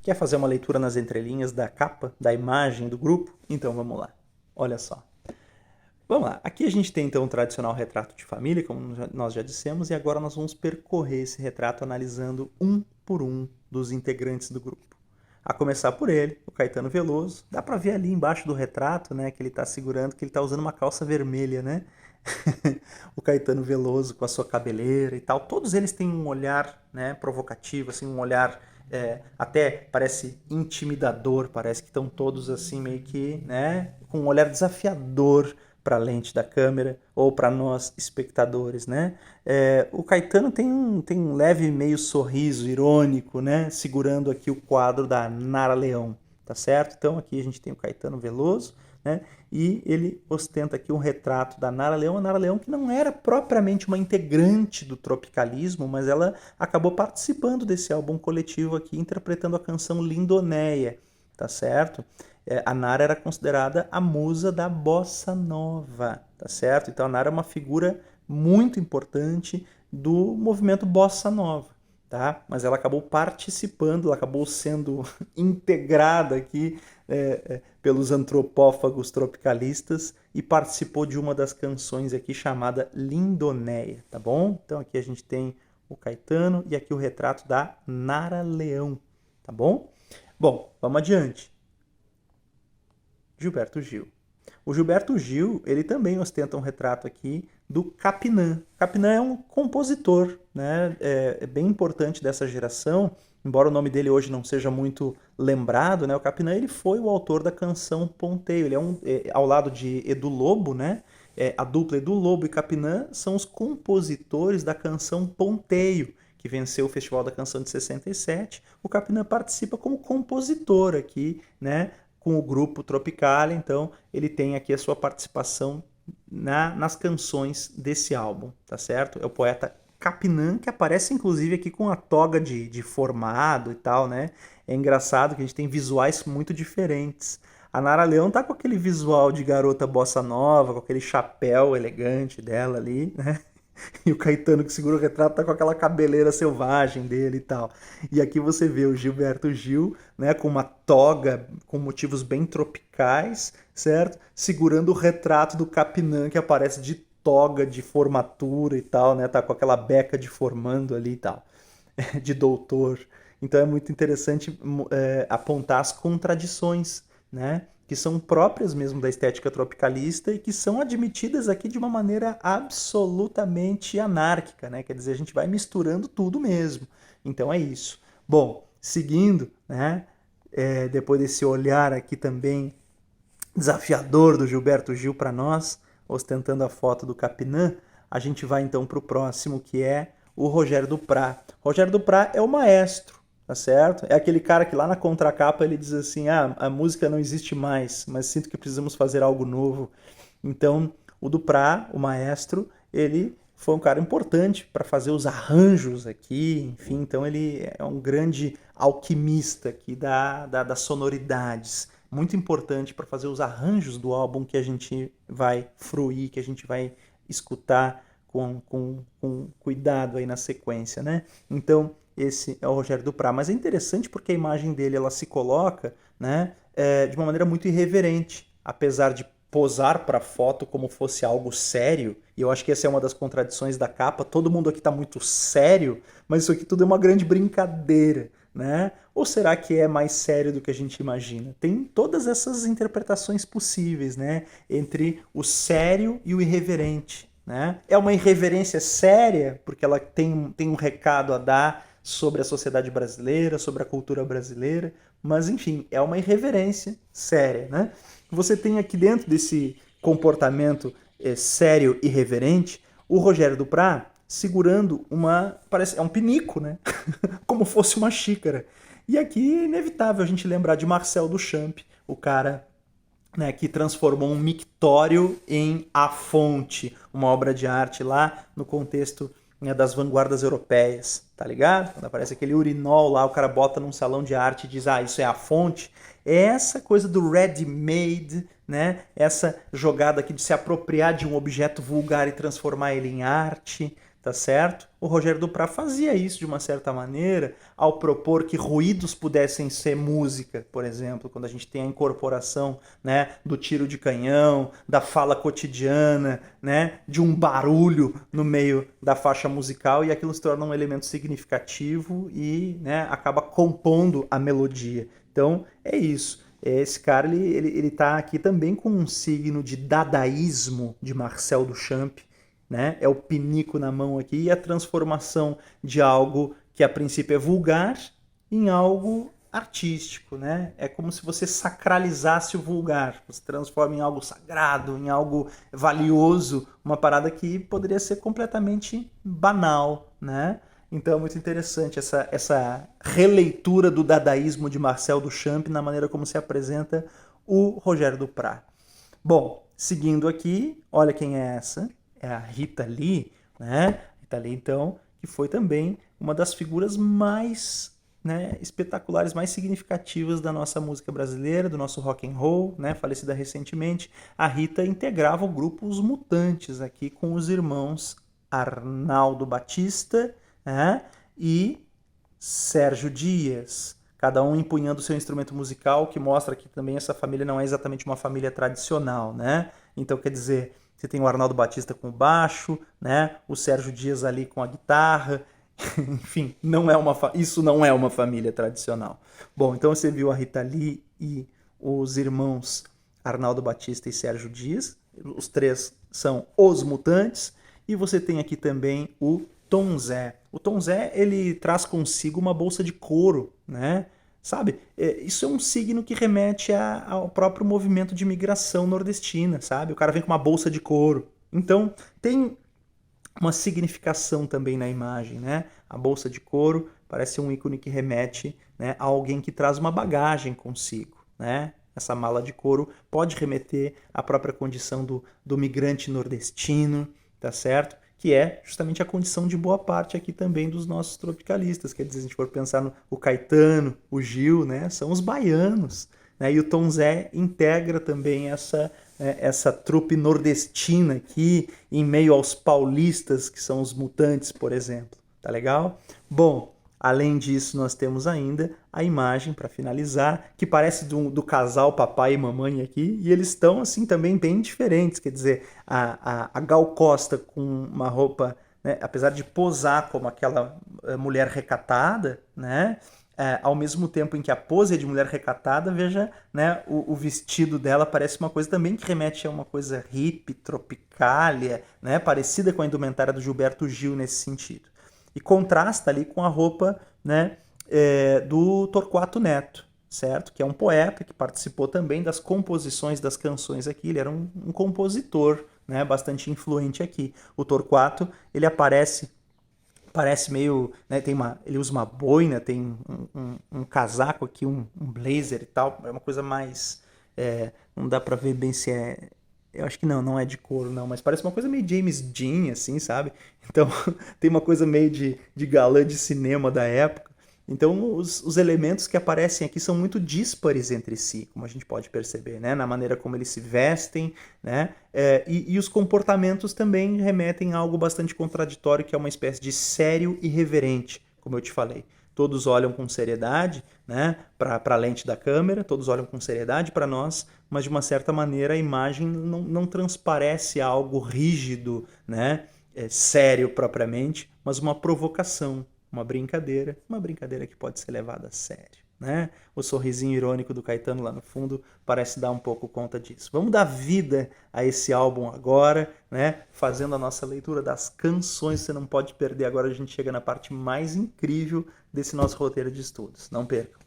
Quer fazer uma leitura nas entrelinhas da capa, da imagem do grupo? Então vamos lá. Olha só. Vamos lá. Aqui a gente tem então o tradicional retrato de família, como nós já dissemos, e agora nós vamos percorrer esse retrato analisando um por um dos integrantes do grupo. A começar por ele, o Caetano Veloso. Dá pra ver ali embaixo do retrato, né, que ele tá segurando, que ele tá usando uma calça vermelha, né? O Caetano Veloso com a sua cabeleira e tal. Todos eles têm um olhar, né, provocativo, assim, um olhar até parece intimidador, parece que estão todos assim meio que, né, com um olhar desafiador para a lente da câmera ou para nós espectadores, né? O Caetano tem um leve meio sorriso irônico, né? Segurando aqui o quadro da Nara Leão, tá certo? Então aqui a gente tem o Caetano Veloso, né? E ele ostenta aqui um retrato da Nara Leão, a Nara Leão que não era propriamente uma integrante do tropicalismo, mas ela acabou participando desse álbum coletivo aqui, interpretando a canção Lindonéia, tá certo? A Nara era considerada a musa da bossa nova, tá certo? Então a Nara é uma figura muito importante do movimento bossa nova, tá? Mas ela acabou participando, ela acabou sendo integrada aqui pelos antropófagos tropicalistas e participou de uma das canções aqui chamada Lindonéia, tá bom? Então aqui a gente tem o Caetano e aqui o retrato da Nara Leão, tá bom? Bom, vamos adiante. Gilberto Gil. O Gilberto Gil, ele também ostenta um retrato aqui do Capinã. Capinã é um compositor, né? É bem importante dessa geração, embora o nome dele hoje não seja muito lembrado, né? O Capinã ele foi o autor da canção Ponteio. Ele ao lado de Edu Lobo, né? A dupla Edu Lobo e Capinã são os compositores da canção Ponteio, que venceu o Festival da Canção de 67. O Capinã participa como compositor aqui, né? Com o grupo Tropicália, então ele tem aqui a sua participação nas canções desse álbum, tá certo? É o poeta Capinã, que aparece inclusive aqui com a toga de formado e tal, né? É engraçado que a gente tem visuais muito diferentes. A Nara Leão tá com aquele visual de garota bossa nova, com aquele chapéu elegante dela ali, né? E o Caetano que segura o retrato tá com aquela cabeleira selvagem dele e tal. E aqui você vê o Gilberto Gil, né, com uma toga com motivos bem tropicais, certo? Segurando o retrato do Capinã que aparece de toga de formatura e tal, né? Tá com aquela beca de formando ali e tal, de doutor. Então é muito interessante apontar as contradições, né? Que são próprias mesmo da estética tropicalista e que são admitidas aqui de uma maneira absolutamente anárquica, né? Quer dizer, a gente vai misturando tudo mesmo. Então é isso. Bom, seguindo, né? Depois desse olhar aqui também desafiador do Gilberto Gil para nós, ostentando a foto do Capinã, a gente vai então para o próximo, que é o Rogério Duprat. Rogério Duprat é o maestro, tá certo? É aquele cara que lá na contracapa ele diz assim, a música não existe mais, mas sinto que precisamos fazer algo novo. Então, o Duprat, o maestro, ele foi um cara importante para fazer os arranjos aqui, enfim, então ele é um grande alquimista aqui das sonoridades, muito importante para fazer os arranjos do álbum que a gente vai fruir, que a gente vai escutar com cuidado aí na sequência, né? Então, esse é o Rogério Duprat. Mas é interessante porque a imagem dele ela se coloca, né, de uma maneira muito irreverente, apesar de posar para a foto como fosse algo sério. E eu acho que essa é uma das contradições da capa. Todo mundo aqui está muito sério, mas isso aqui tudo é uma grande brincadeira, né? Ou será que é mais sério do que a gente imagina? Tem todas essas interpretações possíveis, né? Entre o sério e o irreverente, né? É uma irreverência séria, porque ela tem um recado a dar sobre a sociedade brasileira, sobre a cultura brasileira, mas enfim, é uma irreverência séria, né? Você tem aqui dentro desse comportamento sério e reverente, o Rogério Duprat segurando parece um pinico, né? Como fosse uma xícara. E aqui é inevitável a gente lembrar de Marcel Duchamp, o cara, né, que transformou um mictório em A Fonte, uma obra de arte lá no contexto, né, das vanguardas europeias, tá ligado? Quando aparece aquele urinol lá, o cara bota num salão de arte e diz, isso é a fonte. É essa coisa do ready-made, né? Essa jogada aqui de se apropriar de um objeto vulgar e transformar ele em arte, tá certo? O Rogério Duprat fazia isso de uma certa maneira ao propor que ruídos pudessem ser música, por exemplo, quando a gente tem a incorporação, né, do tiro de canhão, da fala cotidiana, né, de um barulho no meio da faixa musical, e aquilo se torna um elemento significativo e, né, acaba compondo a melodia. Então é isso. Esse cara ele tá aqui também com um signo de dadaísmo de Marcel Duchamp, né? É o pinico na mão aqui e a transformação de algo que a princípio é vulgar em algo artístico, né? É como se você sacralizasse o vulgar, você transforma em algo sagrado, em algo valioso, uma parada que poderia ser completamente banal, né? Então é muito interessante essa releitura do dadaísmo de Marcel Duchamp na maneira como se apresenta o Rogério Duprat. Bom, seguindo aqui, olha quem é essa. É a Rita Lee, né? Rita Lee, então, que foi também uma das figuras mais, né, espetaculares, mais significativas da nossa música brasileira, do nosso rock and roll, né? Falecida recentemente. A Rita integrava o grupo Os Mutantes aqui com os irmãos Arnaldo Batista, né, e Sérgio Dias, cada um empunhando seu instrumento musical, que mostra que também essa família não é exatamente uma família tradicional, né? Então, quer dizer, você tem o Arnaldo Batista com o baixo, né? O Sérgio Dias ali com a guitarra. Enfim, isso não é uma família tradicional. Bom, então você viu a Rita Lee e os irmãos Arnaldo Batista e Sérgio Dias. Os três são Os Mutantes. E você tem aqui também o Tom Zé. O Tom Zé, ele traz consigo uma bolsa de couro, né? Sabe? Isso é um signo que remete ao próprio movimento de migração nordestina, sabe? O cara vem com uma bolsa de couro. Então, tem uma significação também na imagem, né? A bolsa de couro parece um ícone que remete, né, a alguém que traz uma bagagem consigo, né? Essa mala de couro pode remeter à própria condição do migrante nordestino, tá certo? Que é justamente a condição de boa parte aqui também dos nossos tropicalistas. Quer dizer, se a gente for pensar no o Caetano, o Gil, né, são os baianos, né, e o Tom Zé integra também essa trupe nordestina aqui, em meio aos paulistas, que são os Mutantes, por exemplo. Tá legal? Bom, além disso, nós temos ainda a imagem, para finalizar, que parece do casal papai e mamãe aqui, e eles estão, assim, também bem diferentes. Quer dizer, a Gal Costa com uma roupa, né, apesar de posar como aquela mulher recatada, né, ao mesmo tempo em que a pose é de mulher recatada, veja, né, o vestido dela parece uma coisa também que remete a uma coisa hippie, tropicália, né, parecida com a indumentária do Gilberto Gil nesse sentido. E contrasta ali com a roupa, né, do Torquato Neto, certo? Que é um poeta que participou também das composições das canções aqui. Ele era um compositor, né, bastante influente aqui. O Torquato, ele parece meio, né, ele usa uma boina, tem um casaco aqui, um blazer e tal. É uma coisa mais, não dá pra ver bem se é. Eu acho que não é de couro, não, mas parece uma coisa meio James Dean, assim, sabe? Então, tem uma coisa meio de galã de cinema da época. Então, os elementos que aparecem aqui são muito díspares entre si, como a gente pode perceber, né? Na maneira como eles se vestem, né? E os comportamentos também remetem a algo bastante contraditório, que é uma espécie de sério e reverente, como eu te falei. Todos olham com seriedade, né, para a lente da câmera, todos olham com seriedade para nós, mas de uma certa maneira a imagem não transparece algo rígido, né, sério propriamente, mas uma provocação, uma brincadeira que pode ser levada a sério, né? O sorrisinho irônico do Caetano lá no fundo parece dar um pouco conta disso. Vamos dar vida a esse álbum agora, né? Fazendo a nossa leitura das canções. Você não pode perder. Agora a gente chega na parte mais incrível desse nosso roteiro de estudos. Não percam.